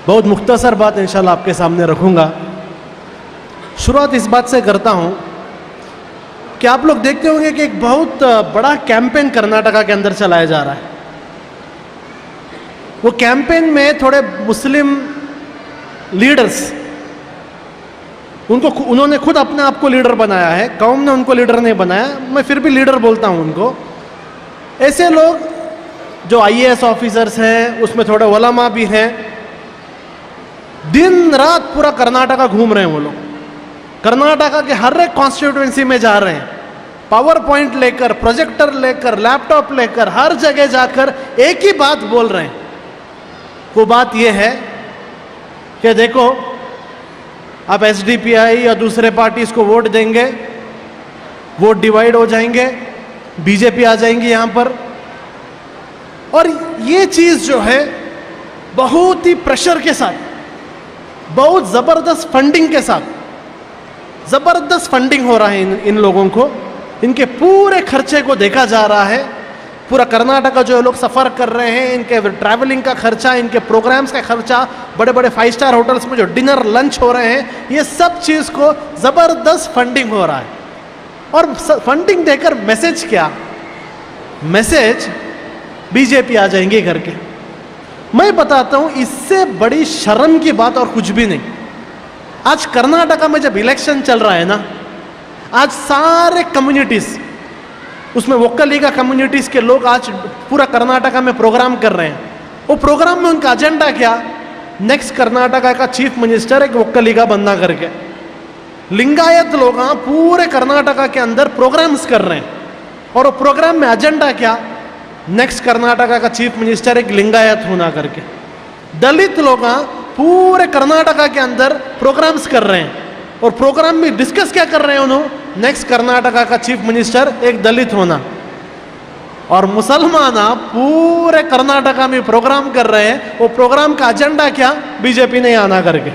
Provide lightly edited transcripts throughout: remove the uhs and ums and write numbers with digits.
बहुत मुख्तसर बात इंशाल्लाह आपके सामने रखूंगा। शुरुआत इस बात से करता हूं कि आप लोग देखते होंगे कि एक बहुत बड़ा कैंपेन कर्नाटका के अंदर चलाया जा रहा है। वो कैंपेन में थोड़े मुस्लिम लीडर्स, उन्होंने खुद अपने आप को लीडर बनाया है, कौम ने उनको लीडर नहीं बनाया, मैं फिर भी लीडर बोलता हूं उनको। ऐसे लोग जो आईएएस ऑफिसर्स हैं, उसमें थोड़े उलमा भी हैं, दिन रात पूरा कर्नाटका घूम रहे हैं। वो लोग कर्नाटका के हर एक कॉन्स्टिट्यूएंसी में जा रहे हैं, पावर पॉइंट लेकर, प्रोजेक्टर लेकर, लैपटॉप लेकर, हर जगह जाकर एक ही बात बोल रहे हैं। वो बात यह है कि देखो, आप एसडीपीआई या दूसरे पार्टीज को वोट देंगे, वोट डिवाइड हो जाएंगे, बीजेपी आ जाएंगी यहां पर। और ये चीज जो है बहुत ही प्रेशर के साथ, बहुत जबरदस्त फंडिंग के साथ, जबरदस्त फंडिंग हो रहा है इन लोगों को। इनके पूरे खर्चे को देखा जा रहा है। पूरा कर्नाटका जो लोग सफ़र कर रहे हैं, इनके ट्रैवलिंग का खर्चा, इनके प्रोग्राम्स का खर्चा, बड़े बड़े 5 स्टार होटल्स में जो डिनर लंच हो रहे हैं, ये सब चीज़ को ज़बरदस्त फंडिंग हो रहा है। और फंडिंग देकर मैसेज क्या? मैसेज बीजेपी आ जाएंगे करके। मैं बताता हूं, इससे बड़ी शर्म की बात और कुछ भी नहीं। आज कर्नाटका में जब इलेक्शन चल रहा है ना, आज सारे कम्युनिटीज, उसमें वोक्कलिगा कम्युनिटीज के लोग आज पूरा कर्नाटका में प्रोग्राम कर रहे हैं। वो प्रोग्राम में उनका एजेंडा क्या? नेक्स्ट कर्नाटका का चीफ मिनिस्टर एक वोक्कलिगा बनना करके। लिंगायत लोग पूरे कर्नाटका के अंदर प्रोग्राम्स कर रहे हैं, और वो प्रोग्राम में एजेंडा क्या? नेक्स्ट कर्नाटका का चीफ मिनिस्टर एक लिंगायत होना करके। दलित लोग पूरे कर्नाटका के अंदर प्रोग्राम्स कर रहे हैं, और प्रोग्राम में डिस्कस क्या कर रहे हैं उन्होंने? नेक्स्ट कर्नाटका का चीफ मिनिस्टर एक दलित होना। और मुसलमान पूरे कर्नाटका में प्रोग्राम कर रहे हैं, वो प्रोग्राम का एजेंडा क्या? बीजेपी नहीं आना करके।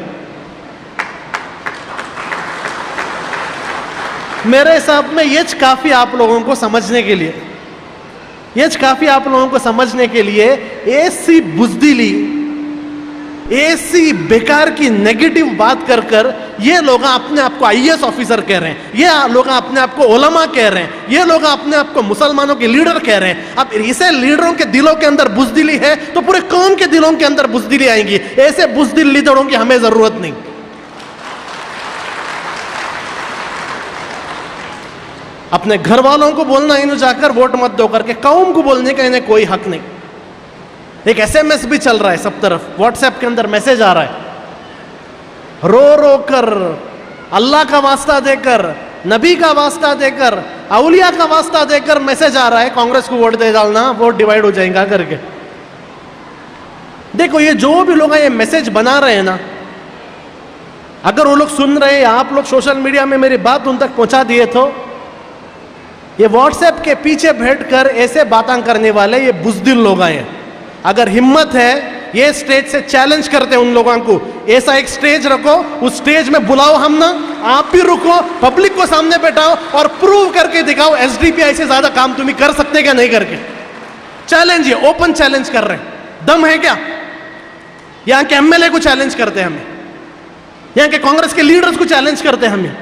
मेरे हिसाब में ये काफी आप लोगों को समझने के लिए, ये काफी आप लोगों को समझने के लिए ऐसी बुज़दिली, ऐसी बेकार की नेगेटिव बात कर कर ये लोग अपने आप को आईएएस ऑफिसर कह रहे हैं, ये लोग अपने आप को उलमा कह रहे हैं, ये लोग अपने आप को मुसलमानों के लीडर कह रहे हैं। अब इसे लीडरों के दिलों के अंदर बुज़दिली है तो पूरे कौम के दिलों के अंदर बुज़दिली आएंगी। ऐसे बुज़दिल लीडरों की हमें जरूरत नहीं। अपने घर वालों को बोलना इन्हें जाकर वोट मत दो करके, कौम को बोलने का इन्हें कोई हक नहीं। एक एसएमएस भी चल रहा है सब तरफ, व्हाट्सएप के अंदर मैसेज आ रहा है, रो रो कर, अल्लाह का वास्ता देकर, नबी का वास्ता देकर, औलिया का वास्ता देकर मैसेज आ रहा है, कांग्रेस को वोट दे डालना, वोट डिवाइड हो जाएगा करके। देखो, ये जो भी लोग ये मैसेज बना रहे हैं ना, अगर वो लोग सुन रहे हैं, आप लोग सोशल मीडिया में मेरी बात उन तक पहुंचा दिए, तो ये व्हाट्सएप के पीछे बैठकर ऐसे बातें करने वाले ये बुज़दिल लोग हैं। अगर हिम्मत है, ये स्टेज से चैलेंज करते हैं उन लोगों को, ऐसा एक स्टेज रखो, उस स्टेज में बुलाओ हम ना, आप भी रुको, पब्लिक को सामने बैठाओ और प्रूव करके दिखाओ एसडीपीआई से ज्यादा काम तुम कर सकते क्या नहीं करके। चैलेंज, ये ओपन चैलेंज कर रहे हैं। दम है क्या? यहाँ के एमएलए को चैलेंज करते हैं हमें, यहाँ के कांग्रेस के लीडर्स को चैलेंज करते हैं हमें,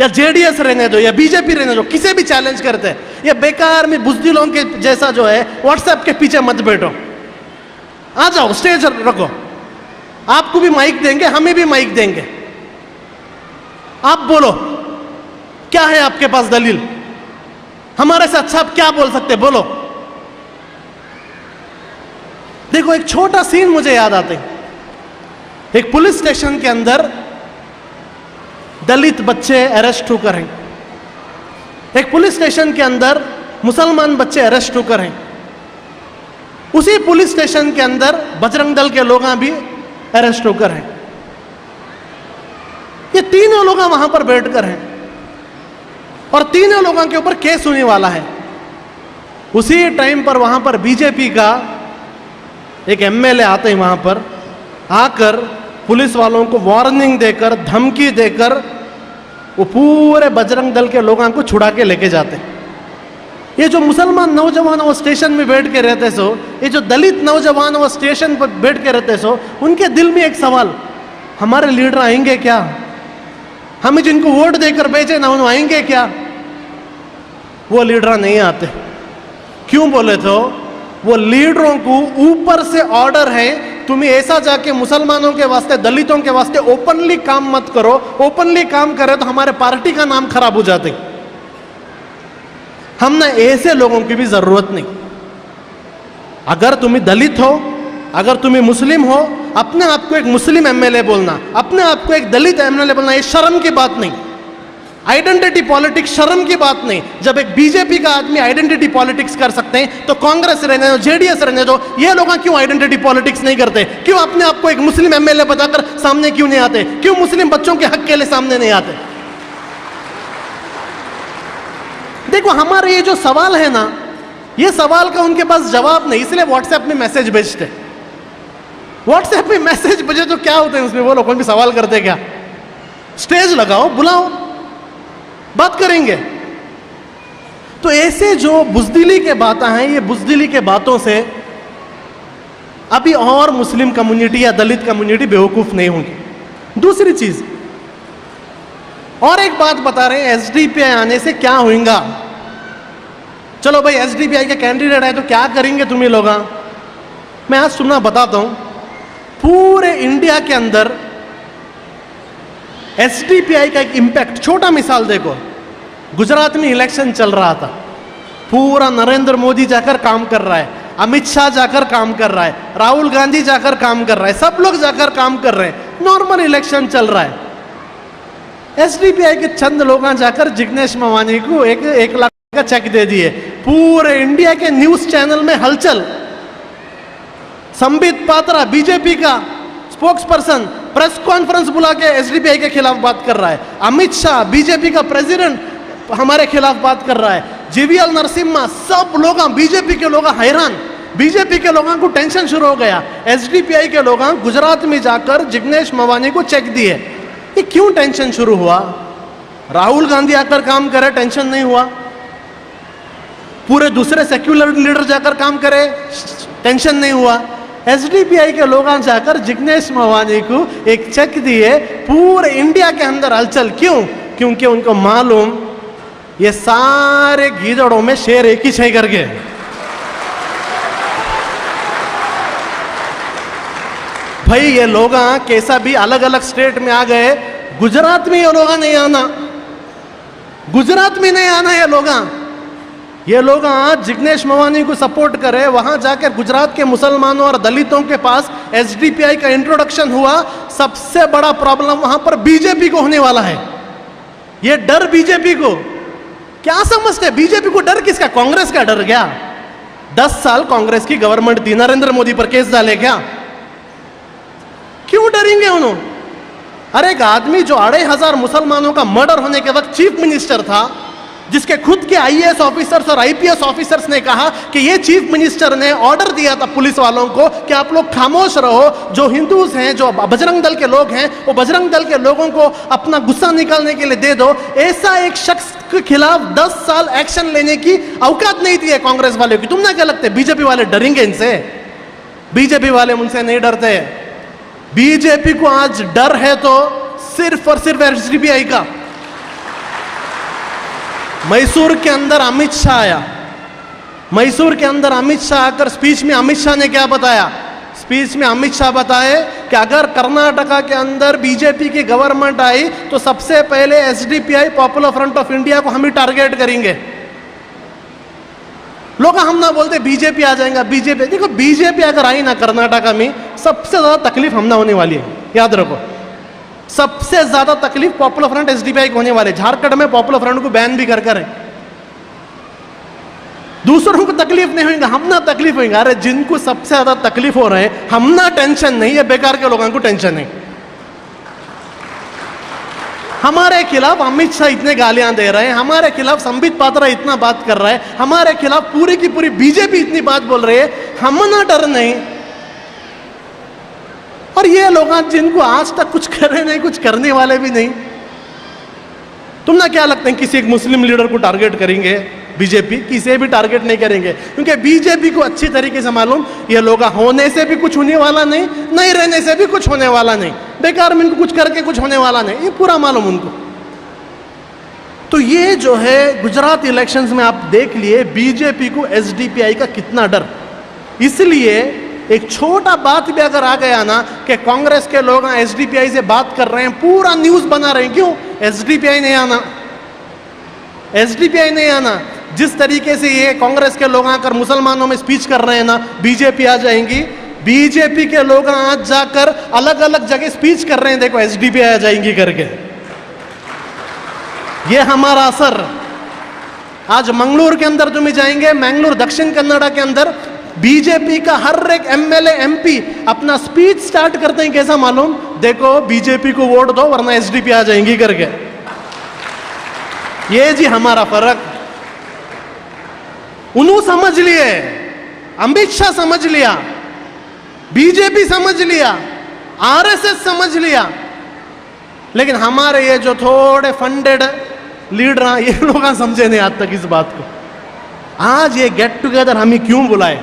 या जेडीएस रहने दो या बीजेपी रहने दो, किसे भी चैलेंज करते हैं। ये बेकार में बुज़दिलों के जैसा जो है व्हाट्सएप के पीछे मत बैठो, आ जाओ, स्टेज रखो, आपको भी माइक देंगे, हमें भी माइक देंगे, आप बोलो क्या है आपके पास दलील, हमारे से अच्छा आप क्या बोल सकते, बोलो। देखो, एक छोटा सीन मुझे याद आता है। एक पुलिस स्टेशन के अंदर दलित बच्चे अरेस्ट होकर हैं, एक पुलिस स्टेशन के अंदर मुसलमान बच्चे अरेस्ट होकर हैं, उसी पुलिस स्टेशन के अंदर बजरंग दल के लोग भी अरेस्ट होकर हैं। ये तीनों लोग वहां पर बैठकर हैं और तीनों लोगों के ऊपर केस होने वाला है। उसी टाइम पर वहां पर बीजेपी का एक एमएलए आते हैं, वहां पर आकर पुलिस वालों को वार्निंग देकर, धमकी देकर वो पूरे बजरंग दल के लोगों को छुड़ा के लेके जाते हैं। ये जो मुसलमान नौजवान वो स्टेशन में बैठ के रहते सो, ये जो दलित नौजवान वो स्टेशन पर बैठ के रहते सो, उनके दिल में एक सवाल, हमारे लीडर आएंगे क्या? हमें जिनको वोट देकर भेजे ना, उन्हें आएंगे क्या? वो लीडर नहीं आते। क्यों बोले तो वो लीडरों को ऊपर से ऑर्डर है, तुम्हें ऐसा जाके मुसलमानों के वास्ते, दलितों के वास्ते ओपनली काम मत करो। ओपनली काम करे तो हमारे पार्टी का नाम खराब हो जाते। हमने ऐसे लोगों की भी जरूरत नहीं। अगर तुम्हें दलित हो, अगर तुम्हें मुस्लिम हो, अपने आप को एक मुस्लिम एमएलए बोलना, अपने आप को एक दलित एमएलए बोलना, ये शर्म की बात नहीं। आइडेंटिटी पॉलिटिक्स शर्म की बात नहीं। जब एक बीजेपी का आदमी आइडेंटिटी पॉलिटिक्स कर सकते हैं तो कांग्रेस रहने दो, जेडीएस रहने दो, ये लोग क्यों आइडेंटिटी पॉलिटिक्स नहीं करते? क्यों अपने आप को एक मुस्लिम एमएलए बताकर सामने क्यों नहीं आते? क्यों मुस्लिम बच्चों के हक के लिए सामने नहीं आते? देखो, हमारे ये जो सवाल है ना, ये सवाल का उनके पास जवाब नहीं, इसलिए व्हाट्सएप में मैसेज भेजते। व्हाट्सएप में मैसेज भेजे तो क्या होते हैं उसमें? वो लोग कोई भी सवाल करते क्या? स्टेज लगाओ, बुलाओ, बात करेंगे। तो ऐसे जो बुजदिली के बातें हैं, ये बुजदिली के बातों से अभी और मुस्लिम कम्युनिटी या दलित कम्युनिटी बेवकूफ नहीं होंगी। दूसरी चीज और एक बात बता रहे हैं, एसडीपीआई आने से क्या होगा? चलो भाई, एसडीपीआई के कैंडिडेट है तो क्या करेंगे तुम्हें लोग? मैं आज सुनना बताता हूं। पूरे इंडिया के अंदर एसडीपीआई का एक इंपैक्ट, छोटा मिसाल देखो, गुजरात में इलेक्शन चल रहा था, पूरा नरेंद्र मोदी जाकर काम कर रहा है, अमित शाह जाकर काम कर रहा है, राहुल गांधी जाकर काम कर रहा है, सब लोग जाकर काम कर रहे हैं, नॉर्मल इलेक्शन चल रहा है। एसडीपीआई के चंद लोग जाकर जिग्नेश मेवानी को एक लाख का चेक दे दिए। पूरे इंडिया के न्यूज चैनल में हलचल। संबित पात्रा, बीजेपी का स्पोक्स पर्सन, प्रेस कॉन्फ्रेंस बुला के एसडीपीआई के खिलाफ बात कर रहा है। अमित शाह, बीजेपी का प्रेसिडेंट, हमारे खिलाफ बात कर रहा है। जीवीएल नरसिम्हा, सब लोग, बीजेपी के लोग हैरान। बीजेपी के लोगों को टेंशन शुरू हो गया। एसडीपीआई के लोग गुजरात में जाकर जिग्नेश मेवानी को चेक दिए। ये क्यों टेंशन शुरू हुआ? राहुल गांधी आकर काम करे, टेंशन नहीं हुआ। पूरे दूसरे सेक्युलर लीडर जाकर काम करे, टेंशन नहीं हुआ। एसडीपीआई के लोग जाकर जिग्नेश मेवानी को एक चेक दिए, पूरे इंडिया के अंदर हलचल। क्यों? क्योंकि उनको मालूम ये सारे गीदड़ों में शेर एक ही छह करके। भाई ये लोग कैसा भी अलग अलग स्टेट में आ गए, गुजरात में ये लोग नहीं आना, गुजरात में नहीं आना। ये लोग जिग्नेश मेवानी को सपोर्ट करे, वहां जाकर गुजरात के मुसलमानों और दलितों के पास एसडीपीआई का इंट्रोडक्शन हुआ। सबसे बड़ा प्रॉब्लम वहां पर बीजेपी को होने वाला है। ये डर बीजेपी को, क्या समझते? बीजेपी को डर किसका? कांग्रेस का डर क्या? 10 साल कांग्रेस की गवर्नमेंट थी, नरेंद्र मोदी पर केस डाले क्या? क्यों डरेंगे उन्होंने? अरे एक आदमी जो 2,500 मुसलमानों का मर्डर होने के वक्त चीफ मिनिस्टर था, जिसके खुद के आईएएस ऑफिसर्स और आईपीएस ऑफिसर्स ने कहा कि ये चीफ मिनिस्टर ने ऑर्डर दिया था पुलिस वालों को कि आप लोग खामोश रहो, जो हिंदूज हैं, जो बजरंग दल के लोग हैं, वो बजरंग दल के लोगों को अपना गुस्सा निकालने के लिए दे दो। ऐसा एक शख्स के खिलाफ 10 साल एक्शन लेने की औकात नहीं दी है कांग्रेस वाले की। तुमने क्या लगता है बीजेपी वाले डरेंगे इनसे? बीजेपी वाले उनसे नहीं डरते। बीजेपी को आज डर है तो सिर्फ और सिर्फ एसडीपीआई का। मैसूर के अंदर अमित शाह आया, मैसूर के अंदर अमित शाह आकर स्पीच में अमित शाह ने क्या बताया? स्पीच में अमित शाह बताए कि अगर कर्नाटका के अंदर बीजेपी की गवर्नमेंट आई तो सबसे पहले SDPI, popular front of India को हम ही टारगेट करेंगे। लोग हम ना बोलते बीजेपी आ जाएगा, बीजेपी। देखो, बीजेपी अगर आई ना कर्नाटका में, सबसे ज्यादा तकलीफ हम ना होने वाली है, याद रखो। सबसे ज्यादा तकलीफ पॉपुलर फ्रंट एसडीपीआई को होने वाले। झारखंड में पॉपुलर फ्रंट को बैन भी कर है। दूसरों को तकलीफ नहीं होगा, हम ना तकलीफ होगा। अरे जिनको सबसे ज्यादा तकलीफ हो रहे हैं, हम ना टेंशन नहीं है, बेकार के लोगों को टेंशन नहीं। हमारे खिलाफ अमित शाह इतने गालियां दे रहे हैं, हमारे खिलाफ संबित पात्रा इतना बात कर रहा है, हमारे खिलाफ पूरी की पूरी बीजेपी इतनी बात बोल रही है, हम ना डर नहीं। और ये लोग जिनको आज तक कुछ करे नहीं, कुछ करने वाले भी नहीं, तुम ना क्या लगता है किसी एक मुस्लिम लीडर को टारगेट करेंगे? बीजेपी किसे भी टारगेट नहीं करेंगे, क्योंकि बीजेपी को अच्छी तरीके से मालूम ये लोग होने से भी कुछ होने वाला नहीं, नहीं रहने से भी कुछ होने वाला नहीं, बेकार में इनको कुछ करके कुछ होने वाला नहीं, ये पूरा मालूम उनको। तो ये जो है गुजरात इलेक्शंस में आप देख लिए बीजेपी को एसडीपीआई का कितना डर। इसलिए एक छोटा बात भी अगर आ गया ना कि कांग्रेस के लोग एसडीपीआई से बात कर रहे हैं, पूरा न्यूज बना रहे हैं, क्यों? एसडीपीआई नहीं आना, एसडीपीआई नहीं आना। जिस तरीके से ये कांग्रेस के लोग आकर मुसलमानों में स्पीच कर रहे हैं ना, बीजेपी आ जाएंगी, बीजेपी के लोग आज जाकर अलग अलग जगह स्पीच कर रहे हैं, देखो एसडीपीआई आ जाएंगी करके। ये हमारा असर आज मंगलूर के अंदर तुम जाएंगे, मंगलूर दक्षिण कन्नड़ा के अंदर बीजेपी का हर एक एमएलए एमपी अपना स्पीच स्टार्ट करते हैं, कैसा मालूम? देखो बीजेपी को वोट दो वरना एसडीपी आ जाएंगी करके। ये जी हमारा फर्क। उन्होंने समझ लिए, अमित शाह समझ लिया, बीजेपी समझ लिया, आरएसएस समझ लिया, लेकिन हमारे ये जो थोड़े फंडेड लीडर ये लोग समझे नहीं आज तक इस बात को। आज ये गेट टुगेदर हमें क्यों बुलाए?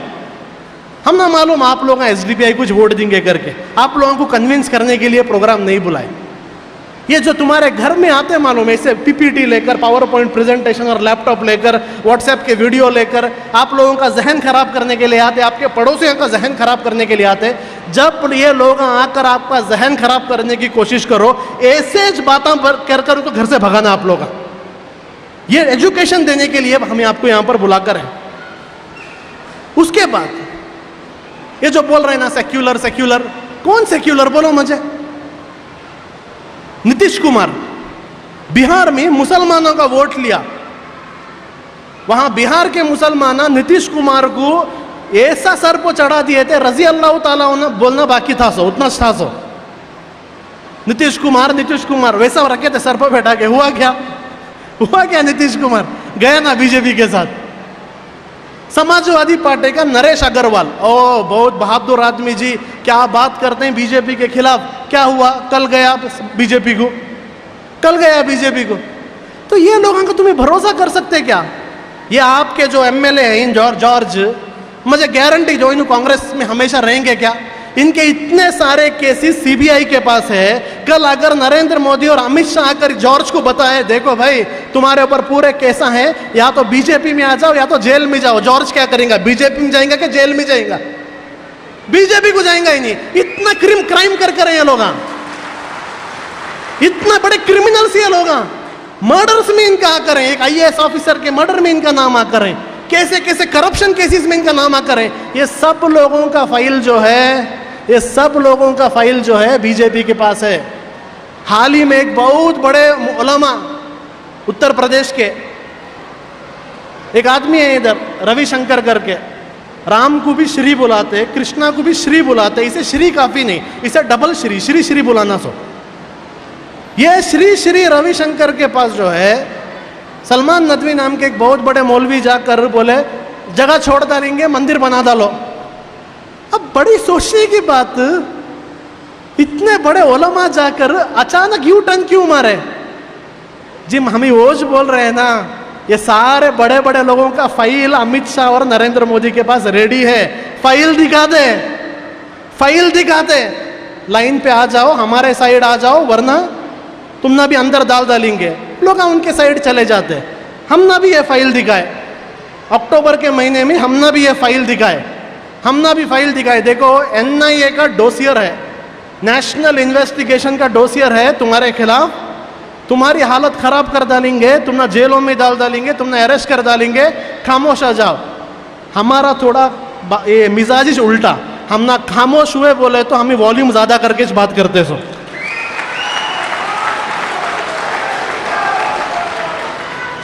हम ना मालूम आप लोग एसडीपीआई कुछ वोट देंगे करके, आप लोगों को कन्विंस करने के लिए प्रोग्राम नहीं बुलाए। ये जो तुम्हारे घर में आते मालूम ऐसे पीपीटी लेकर, पावर पॉइंट प्रेजेंटेशन और लैपटॉप लेकर, व्हाट्सएप के वीडियो लेकर आप लोगों का जहन खराब करने के लिए आते, आपके पड़ोसियों का जहन खराब करने के लिए आते। जब ये लोग आकर आपका जहन खराब करने की कोशिश करो, ऐसे बातें कर उनको घर से भगाना आप लोग। ये एजुकेशन देने के लिए हमें आपको यहां पर बुलाकर है। उसके बाद ये जो बोल रहे हैं ना सेक्युलर सेक्युलर, कौन सेक्युलर बोलो मुझे? नीतीश कुमार बिहार में मुसलमानों का वोट लिया, वहां बिहार के मुसलमान नीतीश कुमार को ऐसा सर पर चढ़ा दिए थे, रजी अल्लाह ताला बोलना बाकी था, सो उतना था सो नीतीश कुमार वैसा रखे थे सर पर बैठा के। हुआ क्या? हुआ क्या? नीतीश कुमार गया ना बीजेपी के साथ। समाजवादी पार्टी का नरेश अग्रवाल, ओ बहुत बहादुर आदमी जी, क्या बात करते हैं बीजेपी के खिलाफ। क्या हुआ? कल गया बीजेपी को। तो ये लोगों का तुम्हें भरोसा कर सकते क्या? ये आपके जो एमएलए हैं जॉर्ज, मुझे गारंटी जो इन कांग्रेस में हमेशा रहेंगे क्या? इनके इतने सारे केसेस सीबीआई के पास है। कल अगर नरेंद्र मोदी और अमित शाह आकर जॉर्ज को बताए, देखो भाई तुम्हारे ऊपर पूरे केसा हैं, या तो बीजेपी में आ जाओ या तो जेल में जाओ, जॉर्ज क्या करेगा? बीजेपी में जाएगा कि जेल में जाएगा? बीजेपी को जाएगा ही नहीं। इतना क्राइम कर रहे हैं लोग, इतना बड़े क्रिमिनल्स ये लोग। मर्डर्स में इनका आकर है, एक आईएएस ऑफिसर के मर्डर में इनका नाम आकर है, कैसे कैसे करप्शन केसेस में इनका नाम आकर है। ये सब लोगों का फाइल जो है बीजेपी के पास है। हाल ही में एक बहुत बड़े उलमा उत्तर प्रदेश के एक आदमी है इधर, रविशंकर करके, राम को भी श्री बुलाते, कृष्णा को भी श्री बुलाते। इसे श्री काफी नहीं, इसे डबल श्री बुलाना। सो ये श्री रविशंकर के पास जो है सलमान नदवी नाम के एक बहुत बड़े मौलवी जाकर बोले जगह छोड़ डालेंगे, मंदिर बना डालो। अब बड़ी सोचने की बात, इतने बड़े उलमा जाकर अचानक यू टर्न क्यों मारे? जी हम रोज बोल रहे हैं ना, ये सारे बड़े बड़े लोगों का फाइल अमित शाह और नरेंद्र मोदी के पास रेडी है। फाइल दिखा दे, लाइन पे आ जाओ, हमारे साइड आ जाओ, वरना तुम ना भी अंदर डालेंगे। लोग उनके साइड चले जाते। हमने भी ये फाइल दिखाए, अक्टूबर के महीने में हमने भी ये फाइल दिखाए। देखो एनआईए का डोसियर है, नेशनल इन्वेस्टिगेशन का डोसियर है तुम्हारे खिलाफ। तुम्हारी हालत खराब कर डालेंगे, तुमने जेलों में डालेंगे, तुमने अरेस्ट कर डालेंगे, खामोश आ जाओ। हमारा थोड़ा ये मिजाज उल्टा, हम ना खामोश हुए बोले तो हमें वॉल्यूम ज्यादा करके बात करते। सो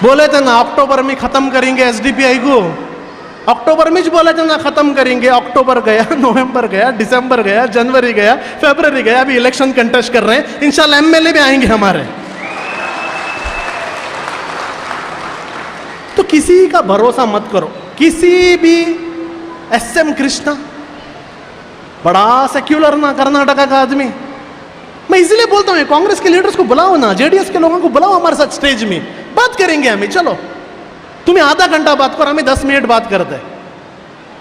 बोले थे ना अक्टूबर में खत्म करेंगे एसडीपीआई को, अक्टूबर में बोले थे ना खत्म करेंगे। अक्टूबर गया, नवंबर गया, दिसंबर गया, जनवरी गया, फरवरी गया, अभी इलेक्शन कंटेस्ट कर रहे हैं। इंशाल्लाह एमएलए भी आएंगे हमारे। तो किसी का भरोसा मत करो, किसी भी एसएम कृष्णा बड़ा सेक्युलर ना, कर्नाटका का आदमी। मैं इसलिए बोलता हूं कांग्रेस के लीडर्स को बुलाओ ना, जेडीएस के लोगों को बुलाओ हमारे साथ स्टेज में, बात करेंगे हमें। चलो तुम्हें आधा घंटा बात करो, हमें 10 मिनट बात करते।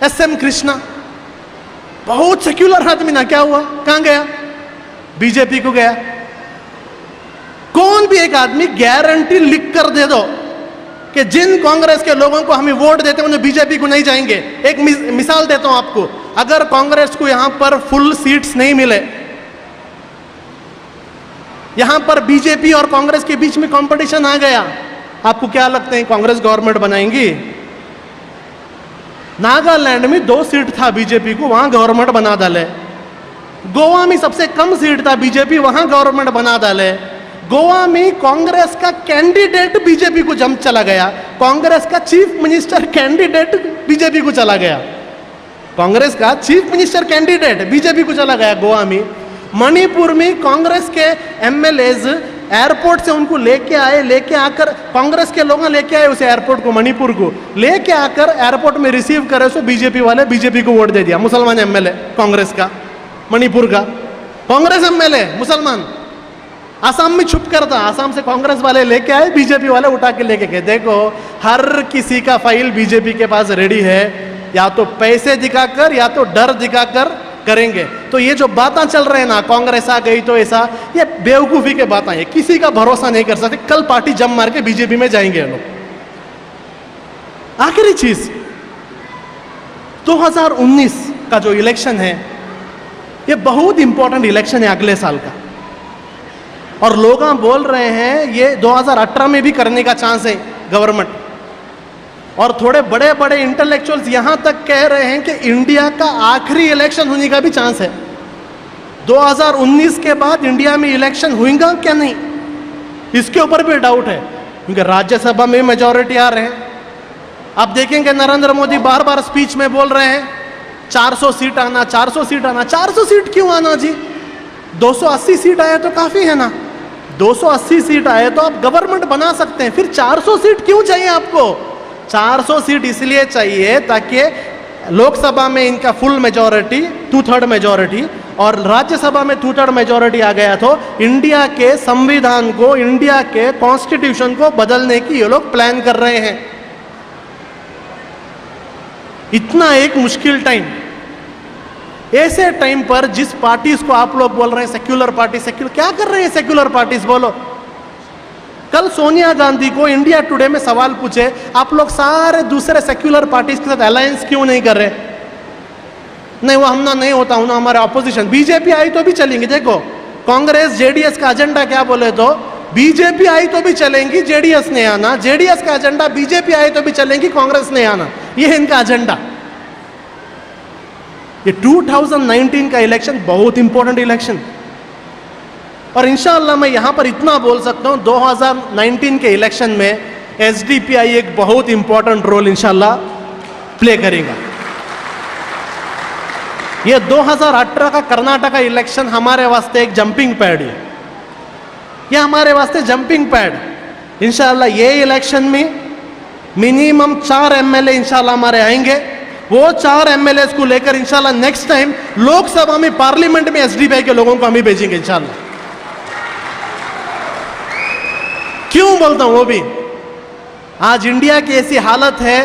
SM कृष्णा बहुत सेक्युलर आदमी ना, क्या हुआ, कहां गया, बीजेपी को गया। कौन भी एक आदमी गारंटी लिख कर दे दो कि जिन कांग्रेस के लोगों को हमें वोट देते हैं उन्हें बीजेपी को नहीं जाएंगे। एक मिसाल देता हूं आपको, अगर कांग्रेस को यहां पर फुल सीट्स नहीं मिले, यहां पर बीजेपी और कांग्रेस के बीच में कंपटीशन आ गया, आपको क्या लगता है कांग्रेस गवर्नमेंट बनाएंगी? नागालैंड में 2 सीट था बीजेपी को, वहां गवर्नमेंट बना डाले। गोवा में सबसे कम सीट था बीजेपी, वहां गवर्नमेंट बना डाले। गोवा में कांग्रेस का कैंडिडेट बीजेपी को जम चला गया, कांग्रेस का चीफ मिनिस्टर कैंडिडेट बीजेपी को चला गया, कांग्रेस का चीफ मिनिस्टर कैंडिडेट बीजेपी को चला गया गोवा में। मणिपुर में कांग्रेस के MLAs एयरपोर्ट से उनको लेके आए, लेके आकर कांग्रेस के लोग लेके आए उस एयरपोर्ट को, मणिपुर को लेके आकर एयरपोर्ट में रिसीव करे, सो बीजेपी वाले बीजेपी को वोट दे दिया। मुसलमान MLA कांग्रेस का, मणिपुर का कांग्रेस MLA मुसलमान। आसाम में छुप कर था, आसाम से कांग्रेस वाले लेके आए, बीजेपी वाले उठा के लेके गए। देखो हर किसी का फाइल बीजेपी के पास रेडी है, या तो पैसे दिखाकर या तो डर दिखाकर करेंगे। तो ये जो बातें चल रहे हैं ना, कांग्रेस आ गई तो ऐसा, ये बेवकूफी के बातें हैं, किसी का भरोसा नहीं कर सकते। कल पार्टी जम मार के बीजेपी में जाएंगे लोग। आखिरी चीज, 2019 का जो इलेक्शन है, ये बहुत इंपॉर्टेंट इलेक्शन है अगले साल का, और लोग बोल रहे हैं ये 2018 में भी करने का चांस है गवर्नमेंट। और थोड़े बड़े बड़े इंटेलेक्चुअल्स यहां तक कह रहे हैं कि इंडिया का आखिरी इलेक्शन होने का भी चांस है। 2019 के बाद इंडिया में इलेक्शन होगा क्या नहीं, इसके ऊपर भी डाउट है, क्योंकि राज्यसभा में मेजॉरिटी आ रहे हैं। आप देखेंगे नरेंद्र मोदी बार बार स्पीच में बोल रहे हैं 400 सीट आना, 400 सीट आना। 400 सीट क्यों आना जी, 280 सीट आए तो काफी है ना। 280 सीट आए तो आप गवर्नमेंट बना सकते हैं, फिर 400 सीट क्यों चाहिए आपको? 400 सीट इसलिए चाहिए ताकि लोकसभा में इनका फुल मेजॉरिटी, 2/3 मेजॉरिटी, और राज्यसभा में 2/3 मेजॉरिटी आ गया तो इंडिया के संविधान को, इंडिया के कॉन्स्टिट्यूशन को बदलने की ये लोग प्लान कर रहे हैं। इतना एक मुश्किल टाइम, ऐसे टाइम पर जिस पार्टीज को आप लोग बोल रहे हैं सेक्युलर पार्टी, सेक्युलर क्या कर रहे हैं सेक्युलर पार्टीज, बोलो। कल सोनिया गांधी को इंडिया टुडे में सवाल पूछे, आप लोग सारे दूसरे सेक्युलर पार्टीज के साथ अलायंस क्यों नहीं कर रहे? नहीं, वो हमना नहीं होता, उन्होंने हमारे ऑपोजिशन। बीजेपी आई तो भी चलेंगे। देखो कांग्रेस जेडीएस का एजेंडा क्या बोले तो बीजेपी आई तो भी चलेंगी, जेडीएस ने आना। जेडीएस का एजेंडा बीजेपी आई तो भी चलेंगी, कांग्रेस ने आना, ये है इनका एजेंडा। ये 2019 का इलेक्शन बहुत इंपॉर्टेंट इलेक्शन, और इंशाअल्लाह मैं यहां पर इतना बोल सकता हूं 2019 के इलेक्शन में एसडीपीआई एक बहुत इंपॉर्टेंट रोल इंशाअल्लाह प्ले करेगा। ये 2018 का कर्नाटका इलेक्शन हमारे वास्ते एक जंपिंग पैड है, ये हमारे वास्ते जंपिंग पैड। इंशाअल्लाह ये इलेक्शन में मिनिमम 4 MLA इंशाअल्लाह हमारे आएंगे। वो 4 MLAs को लेकर इंशाअल्लाह नेक्स्ट टाइम लोकसभा में, पार्लियामेंट में एसडीपीआई के लोगों को हम ही भेजेंगे इंशाअल्लाह। क्यों बोलता हूं वो भी, आज इंडिया की ऐसी हालत है,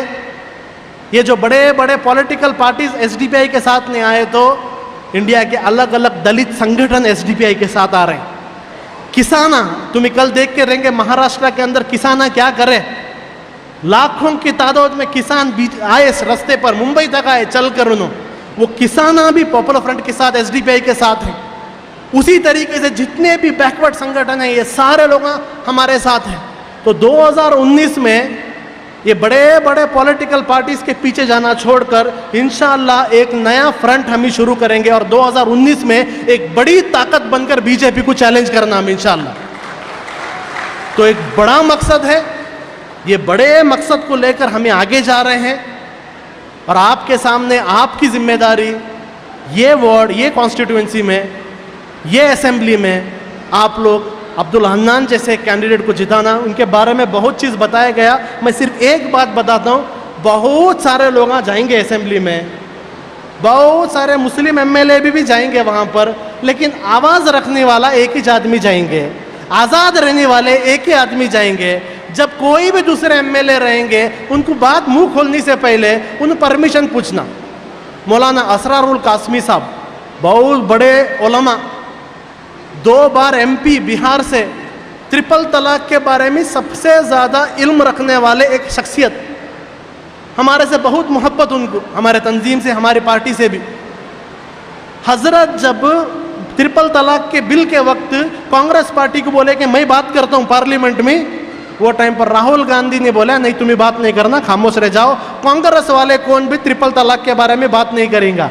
ये जो बड़े बड़े पॉलिटिकल पार्टीज एसडीपीआई के साथ नहीं आए तो इंडिया के अलग अलग दलित संगठन एसडीपीआई के साथ आ रहे हैं। किसाना, तुम्हें कल देख के रहेंगे महाराष्ट्र के अंदर किसाना क्या करे, लाखों की तादाद में किसान आए इस रास्ते पर, मुंबई तक आए चल कर उन्होंने। वो किसाना भी पॉपुलर फ्रंट के साथ, एसडीपीआई के साथ हैं। उसी तरीके से जितने भी बैकवर्ड संगठन हैं ये सारे लोग हमारे साथ हैं। तो 2019 में ये बड़े बड़े पॉलिटिकल पार्टीज के पीछे जाना छोड़कर इंशाअल्लाह एक नया फ्रंट हम ही शुरू करेंगे, और 2019 में एक बड़ी ताकत बनकर बीजेपी को चैलेंज करना हम इंशाअल्लाह। तो एक बड़ा मकसद है, ये बड़े मकसद को लेकर हमें आगे जा रहे हैं, और आपके सामने आपकी जिम्मेदारी, ये वार्ड, ये कॉन्स्टिट्यूएंसी में, ये असेंबली में आप लोग अब्दुल हन्नान जैसे कैंडिडेट को जिताना। उनके बारे में बहुत चीज़ बताया गया, मैं सिर्फ एक बात बताता हूँ, बहुत सारे लोग जाएंगे असेंबली में, बहुत सारे मुस्लिम MLA भी जाएंगे वहाँ पर, लेकिन आवाज़ रखने वाला एक ही आदमी जाएंगे, आज़ाद रहने वाले एक ही आदमी जाएंगे। जब कोई भी दूसरे एमएलए रहेंगे उनको बात मुंह खोलने से पहले उन परमिशन पूछना। मौलाना असरारुल कासमी साहब बहुत बड़े उलमा, 2 बार एमपी बिहार से, ट्रिपल तलाक के बारे में सबसे ज़्यादा इल्म रखने वाले एक शख्सियत, हमारे से बहुत मोहब्बत उनको, हमारे तंजीम से, हमारी पार्टी से भी। हजरत जब ट्रिपल तलाक के बिल के वक्त कांग्रेस पार्टी को बोले कि मैं बात करता हूँ पार्लियामेंट में, वो टाइम पर राहुल गांधी ने बोला नहीं तुम्हें बात नहीं करना, खामोश रह जाओ, कांग्रेस वाले कौन भी ट्रिपल तलाक के बारे में बात नहीं करेंगे।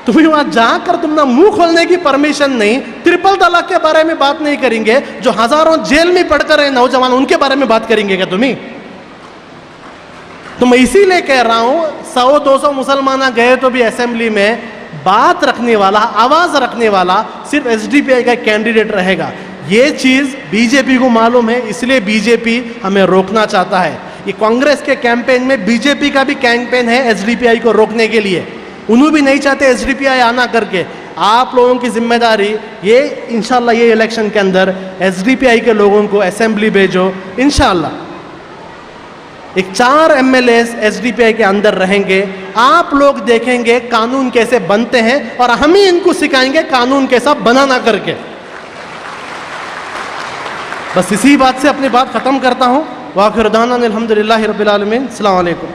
तुम्हें वहां जाकर तुमने मुंह खोलने की परमिशन नहीं, ट्रिपल तलाक के बारे में बात नहीं करेंगे, जो हजारों जेल में पढ़कर रहे नौजवान उनके बारे में बात करेंगे क्या तुम्हें? तो मैं इसीलिए कह रहा हूं 100-200 मुसलमान गए तो भी असेंबली में बात रखने वाला, आवाज रखने वाला सिर्फ एसडीपीआई का कैंडिडेट रहेगा। ये चीज बीजेपी को मालूम है, इसलिए बीजेपी हमें रोकना चाहता है। ये कांग्रेस के कैंपेन में बीजेपी का भी कैंपेन है एसडीपीआई को रोकने के लिए। उन्होंने भी नहीं चाहते एसडीपीआई आना करके। आप लोगों की जिम्मेदारी ये इंशाल्लाह ये इलेक्शन के अंदर एसडीपीआई के लोगों को असेंबली भेजो। इंशाल्लाह एक 4 एमएलएस एसडीपीआई के अंदर रहेंगे। आप लोग देखेंगे कानून कैसे बनते हैं और हम ही इनको सिखाएंगे कानून कैसा बनाना करके। बस इसी बात से अपनी बात खत्म करता हूँ। वाखिर दाना अल्हम्दुलिल्लाहि रब्बिल आलमीन। अस्सलाम वालेकुम।